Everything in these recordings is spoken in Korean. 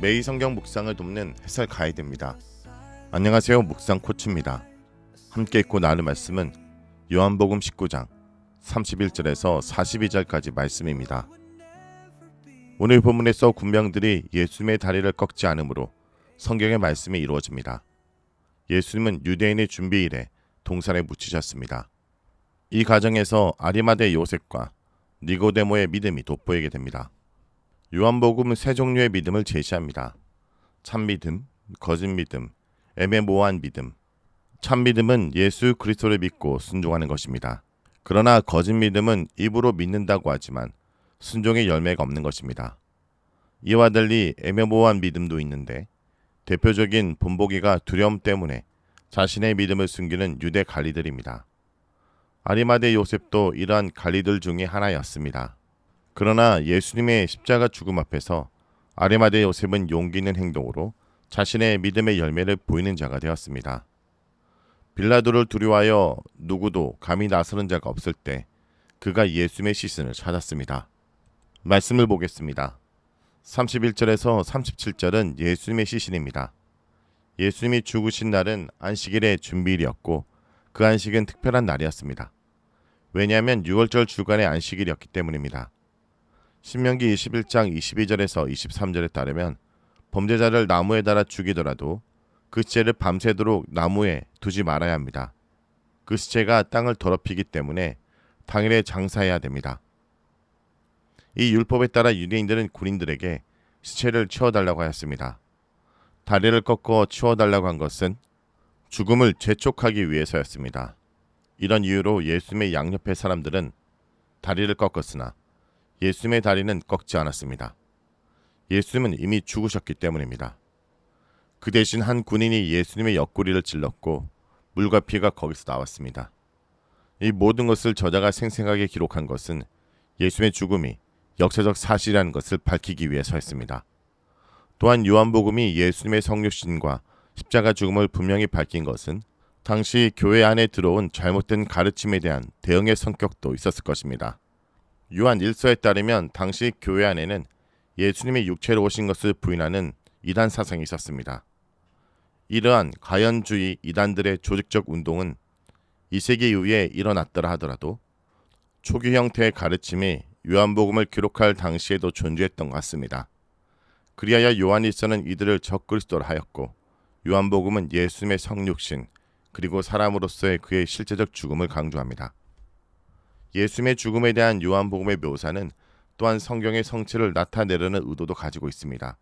매일 성경 묵상을 돕는 해설 가이드입니다. 안녕하세요. 묵상 코치입니다. 함께 읽고 나눌 말씀은 요한복음 19장 31절에서 42절까지 말씀입니다. 오늘 본문에서 군병들이 예수님의 다리를 꺾지 않으므로 성경의 말씀이 이루어집니다. 예수님은 유대인의 준비일에 동산에 묻히셨습니다. 이 과정에서 아리마대 요셉과 니고데모의 믿음이 돋보이게 됩니다. 요한복음은 세 종류의 믿음을 제시합니다. 참믿음, 거짓믿음, 애매모호한 믿음. 참믿음은 예수 그리스도를 믿고 순종하는 것입니다. 그러나 거짓믿음은 입으로 믿는다고 하지만 순종의 열매가 없는 것입니다. 이와 달리 애매모호한 믿음도 있는데 대표적인 본보기가 두려움 때문에 자신의 믿음을 숨기는 유대 관리들입니다. 아리마대 요셉도 이러한 관리들 중에 하나였습니다. 그러나 예수님의 십자가 죽음 앞에서 아리마대 요셉은 용기 있는 행동으로 자신의 믿음의 열매를 보이는 자가 되었습니다. 빌라도를 두려워하여 누구도 감히 나서는 자가 없을 때 그가 예수님의 시신을 찾았습니다. 말씀을 보겠습니다. 31절에서 37절은 예수님의 시신입니다. 예수님이 죽으신 날은 안식일의 준비일이었고 그 안식은 특별한 날이었습니다. 왜냐하면 6월절 주간의 안식일이었기 때문입니다. 신명기 21장 22절에서 23절에 따르면 범죄자를 나무에 달아 죽이더라도 그 시체를 밤새도록 나무에 두지 말아야 합니다. 그 시체가 땅을 더럽히기 때문에 당일에 장사해야 됩니다. 이 율법에 따라 유대인들은 군인들에게 시체를 치워달라고 하였습니다. 다리를 꺾어 치워달라고 한 것은 죽음을 재촉하기 위해서였습니다. 이런 이유로 예수님의 양옆의 사람들은 다리를 꺾었으나 예수님의 다리는 꺾지 않았습니다. 예수님은 이미 죽으셨기 때문입니다. 그 대신 한 군인이 예수님의 옆구리를 찔렀고 물과 피가 거기서 나왔습니다. 이 모든 것을 저자가 생생하게 기록한 것은 예수님의 죽음이 역사적 사실이라는 것을 밝히기 위해서였습니다. 또한 요한복음이 예수님의 성육신과 십자가 죽음을 분명히 밝힌 것은 당시 교회 안에 들어온 잘못된 가르침에 대한 대응의 성격도 있었을 것입니다. 요한 1서에 따르면 당시 교회 안에는 예수님의 육체로 오신 것을 부인하는 이단 사상이 있었습니다. 이러한 가연주의 이단들의 조직적 운동은 2세기 이후에 일어났더라 하더라도 초기 형태의 가르침이 요한복음을 기록할 당시에도 존재했던 것 같습니다. 그리하여 요한 1서는 이들을 적그리스도라 하였고 요한복음은 예수님의 성육신 그리고 사람으로서의 그의 실제적 죽음을 강조합니다. 예수님의 죽음에 대한 요한복음의 묘사는 또한 성경의 성취를 나타내려는 의도도 가지고 있습니다.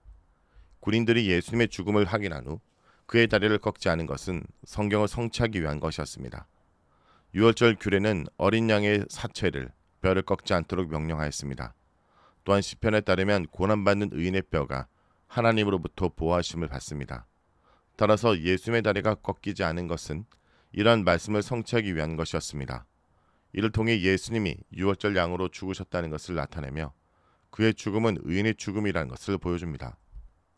군인들이 예수님의 죽음을 확인한 후 그의 다리를 꺾지 않은 것은 성경을 성취하기 위한 것이었습니다. 6월절 규례는 어린 양의 사체를 뼈를 꺾지 않도록 명령하였습니다. 또한 시편에 따르면 고난받는 의인의 뼈가 하나님으로부터 보호하심을 받습니다. 따라서 예수님의 다리가 꺾이지 않은 것은 이러한 말씀을 성취하기 위한 것이었습니다. 이를 통해 예수님이 6월절 양으로 죽으셨다는 것을 나타내며 그의 죽음은 의인의 죽음이라는 것을 보여줍니다.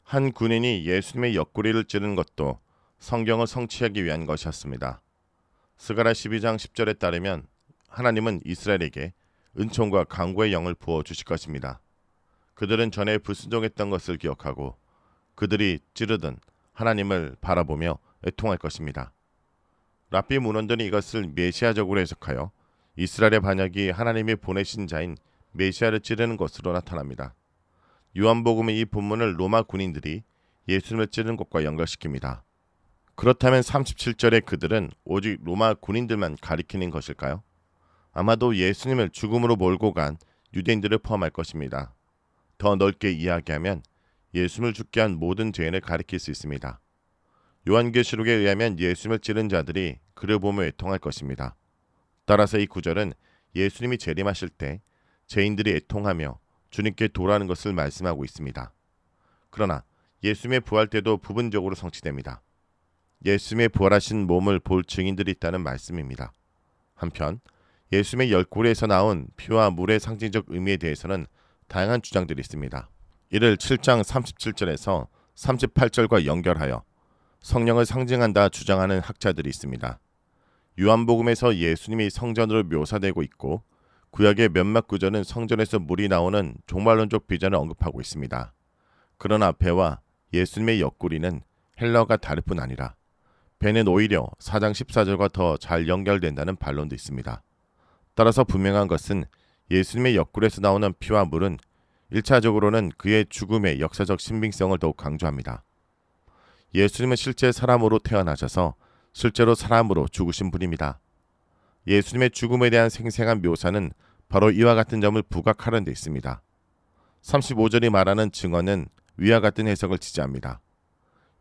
한 군인이 예수님의 옆구리를 찌르는 것도 성경을 성취하기 위한 것이었습니다. 스가랴 12장 10절에 따르면 하나님은 이스라엘에게 은총과 강구의 영을 부어주실 것입니다. 그들은 전에 불순종했던 것을 기억하고 그들이 찌르던 하나님을 바라보며 애통할 것입니다. 랍비 문헌들이 이것을 메시아적으로 해석하여 이스라엘의 반역이 하나님이 보내신 자인 메시아를 찌르는 것으로 나타납니다. 요한복음의 이 본문을 로마 군인들이 예수님을 찌르는 것과 연결시킵니다. 그렇다면 37절의 그들은 오직 로마 군인들만 가리키는 것일까요? 아마도 예수님을 죽음으로 몰고 간 유대인들을 포함할 것입니다. 더 넓게 이야기하면 예수님을 죽게 한 모든 죄인을 가리킬 수 있습니다. 요한계시록에 의하면 예수님을 찌른 자들이 그를 보며 애통할 것입니다. 따라서 이 구절은 예수님이 재림하실 때 죄인들이 애통하며 주님께 돌아오는 것을 말씀하고 있습니다. 그러나 예수님의 부활 때도 부분적으로 성취됩니다. 예수님의 부활하신 몸을 볼 증인들이 있다는 말씀입니다. 한편 예수님의 열구리에서 나온 피와 물의 상징적 의미에 대해서는 다양한 주장들이 있습니다. 이를 7장 37절에서 38절과 연결하여 성령을 상징한다 주장하는 학자들이 있습니다. 요한복음에서 예수님이 성전으로 묘사되고 있고 구약의 몇몇 구절은 성전에서 물이 나오는 종말론적 비전을 언급하고 있습니다. 그러나 배와 예수님의 옆구리는 헬라어가 다를 뿐 아니라 배는 오히려 4장 14절과 더 잘 연결된다는 반론도 있습니다. 따라서 분명한 것은 예수님의 옆구리에서 나오는 피와 물은 1차적으로는 그의 죽음의 역사적 신빙성을 더욱 강조합니다. 예수님은 실제 사람으로 태어나셔서 실제로 사람으로 죽으신 분입니다. 예수님의 죽음에 대한 생생한 묘사는 바로 이와 같은 점을 부각하는 데 있습니다. 35절이 말하는 증언은 위와 같은 해석을 지지합니다.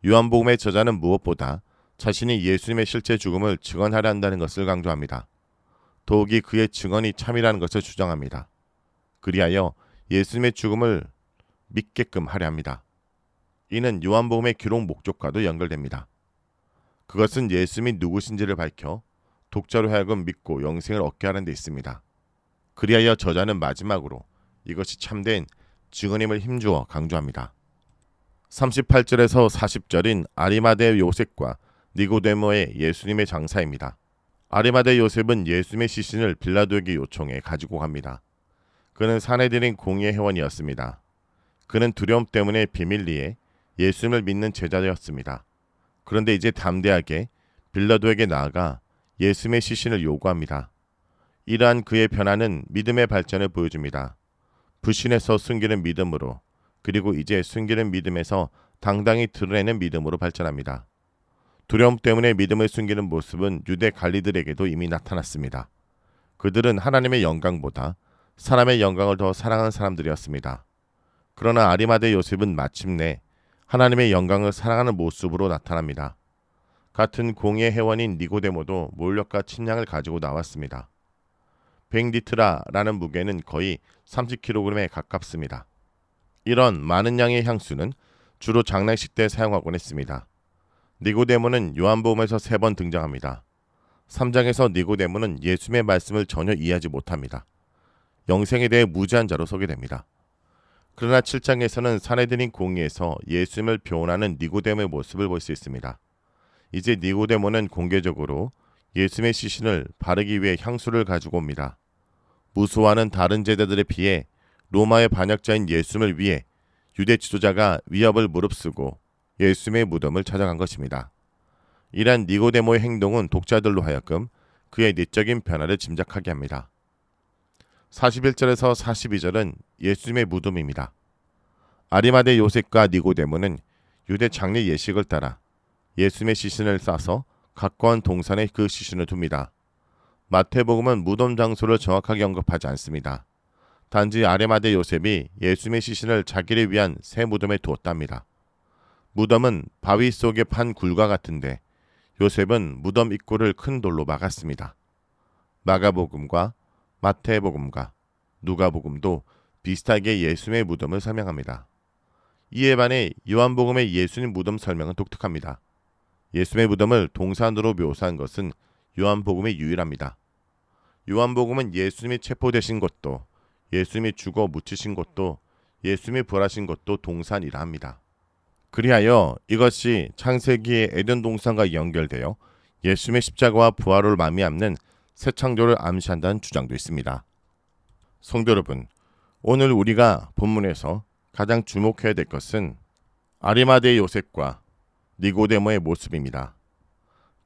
요한복음의 저자는 무엇보다 자신이 예수님의 실제 죽음을 증언하려 한다는 것을 강조합니다. 더욱이 그의 증언이 참이라는 것을 주장합니다. 그리하여 예수님의 죽음을 믿게끔 하려 합니다. 이는 요한복음의 기록 목적과도 연결됩니다. 그것은 예수님이 누구신지를 밝혀 독자로 하여금 믿고 영생을 얻게 하는 데 있습니다. 그리하여 저자는 마지막으로 이것이 참된 증언임을 힘주어 강조합니다. 38절에서 40절인 아리마대 요셉과 니고데모의 예수님의 장사입니다. 아리마대 요셉은 예수님의 시신을 빌라도에게 요청해 가지고 갑니다. 그는 사내들인 공의의 회원이었습니다. 그는 두려움 때문에 비밀리에 예수님을 믿는 제자였습니다. 그런데 이제 담대하게 빌라도에게 나아가 예수님의 시신을 요구합니다. 이러한 그의 변화는 믿음의 발전을 보여줍니다. 불신에서 숨기는 믿음으로, 그리고 이제 숨기는 믿음에서 당당히 드러내는 믿음으로 발전합니다. 두려움 때문에 믿음을 숨기는 모습은 유대 관리들에게도 이미 나타났습니다. 그들은 하나님의 영광보다 사람의 영광을 더 사랑하는 사람들이었습니다. 그러나 아리마대 요셉은 마침내 하나님의 영광을 사랑하는 모습으로 나타납니다. 같은 공의의 회원인 니고데모도 몰력과 침량을 가지고 나왔습니다. 100리트라라는 무게는 거의 30kg에 가깝습니다. 이런 많은 양의 향수는 주로 장례식 때 사용하곤 했습니다. 니고데모는 요한복음에서 3번 등장합니다. 3장에서 니고데모는 예수님의 말씀을 전혀 이해하지 못합니다. 영생에 대해 무지한 자로 소개됩니다. 그러나 7장에서는 사내들인 공의에서 예수님을 교훈하는 니고데모의 모습을 볼 수 있습니다. 이제 니고데모는 공개적으로 예수님의 시신을 바르기 위해 향수를 가지고 옵니다. 무수하는 다른 제자들에 비해 로마의 반역자인 예수님을 위해 유대 지도자가 위협을 무릅쓰고 예수님의 무덤을 찾아간 것입니다. 이러한 니고데모의 행동은 독자들로 하여금 그의 내적인 변화를 짐작하게 합니다. 41절에서 42절은 예수님의 무덤입니다. 아리마대 요셉과 니고데모는 유대 장례 예식을 따라 예수님의 시신을 싸서 가까운 동산에 그 시신을 둡니다. 마태복음은 무덤 장소를 정확하게 언급하지 않습니다. 단지 아리마대 요셉이 예수님의 시신을 자기를 위한 새 무덤에 두었답니다. 무덤은 바위 속에 판 굴과 같은데 요셉은 무덤 입구를 큰 돌로 막았습니다. 마가복음과 마태복음과 누가복음도 비슷하게 예수님의 무덤을 설명합니다. 이에 반해 요한복음의 예수님 무덤 설명은 독특합니다. 예수님의 무덤을 동산으로 묘사한 것은 요한복음이 유일합니다. 요한복음은 예수님이 체포되신 곳도, 예수님이 죽어 묻히신 곳도, 예수님이 부활하신 곳도 동산이라 합니다. 그리하여 이것이 창세기의 에덴 동산과 연결되어 예수님의 십자가와 부활을 말미암는 새 창조를 암시한다는 주장도 있습니다. 성도 여러분, 오늘 우리가 본문에서 가장 주목해야 될 것은 아리마대 요셉과 니고데모의 모습입니다.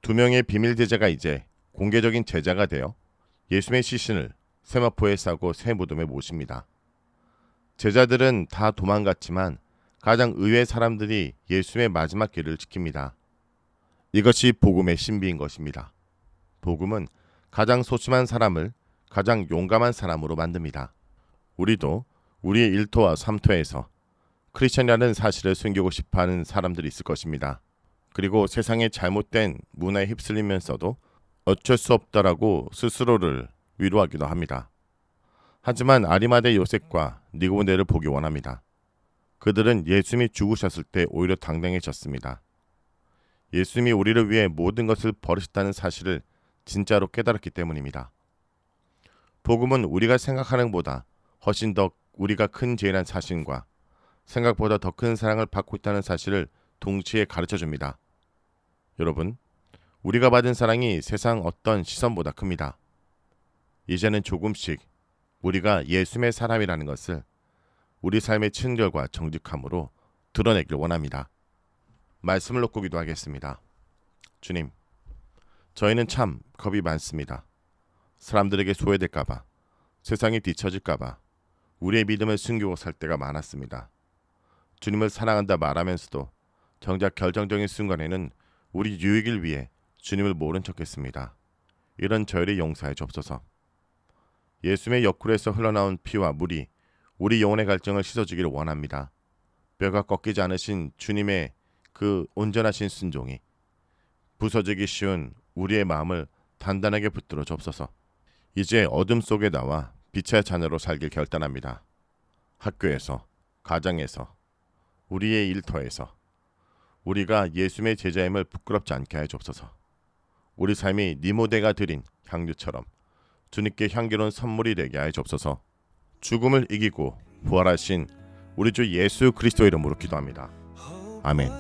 두 명의 비밀 제자가 이제 공개적인 제자가 되어 예수님의 시신을 세마포에 싸고 새 무덤에 모십니다. 제자들은 다 도망갔지만 가장 의외의 사람들이 예수님의 마지막 길을 지킵니다. 이것이 복음의 신비인 것입니다. 복음은 가장 소심한 사람을 가장 용감한 사람으로 만듭니다. 우리도 우리의 일터와 삶터에서 크리스천이라는 사실을 숨기고 싶어하는 사람들이 있을 것입니다. 그리고 세상의 잘못된 문화에 휩쓸리면서도 어쩔 수 없다라고 스스로를 위로하기도 합니다. 하지만 아리마대 요셉과 니고데모를 보기 원합니다. 그들은 예수님이 죽으셨을 때 오히려 당당해졌습니다. 예수님이 우리를 위해 모든 것을 버리셨다는 사실을 진짜로 깨달았기 때문입니다. 복음은 우리가 생각하는 것보다 훨씬 더 우리가 큰 죄라는 사실과 생각보다 더 큰 사랑을 받고 있다는 사실을 동시에 가르쳐줍니다. 여러분, 우리가 받은 사랑이 세상 어떤 시선보다 큽니다. 이제는 조금씩 우리가 예수님의 사람이라는 것을 우리 삶의 친절과 정직함으로 드러내길 원합니다. 말씀을 놓고 기도하겠습니다. 주님, 저희는 참 겁이 많습니다. 사람들에게 소외될까봐, 세상이 뒤처질까봐 우리의 믿음을 숨기고 살 때가 많았습니다. 주님을 사랑한다 말하면서도 정작 결정적인 순간에는 우리 유익을 위해 주님을 모른 척했습니다. 이런 저희를 용서해 주옵소서. 예수의 옆구리에서 흘러나온 피와 물이 우리 영혼의 갈증을 씻어주기를 원합니다. 뼈가 꺾이지 않으신 주님의 그 온전하신 순종이 부서지기 쉬운 우리의 마음을 단단하게 붙들어 주옵소서. 이제 어둠 속에 나와 빛의 자녀로 살길 결단합니다. 학교에서, 가정에서, 우리의 일터에서 우리가 예수의 제자임을 부끄럽지 않게 해 주옵소서. 우리 삶이 니모데가 드린 향유처럼 주님께 향기로운 선물이 되게 하여 주옵소서. 죽음을 이기고 부활하신 우리 주 예수 그리스도 이름으로 기도합니다. 아멘.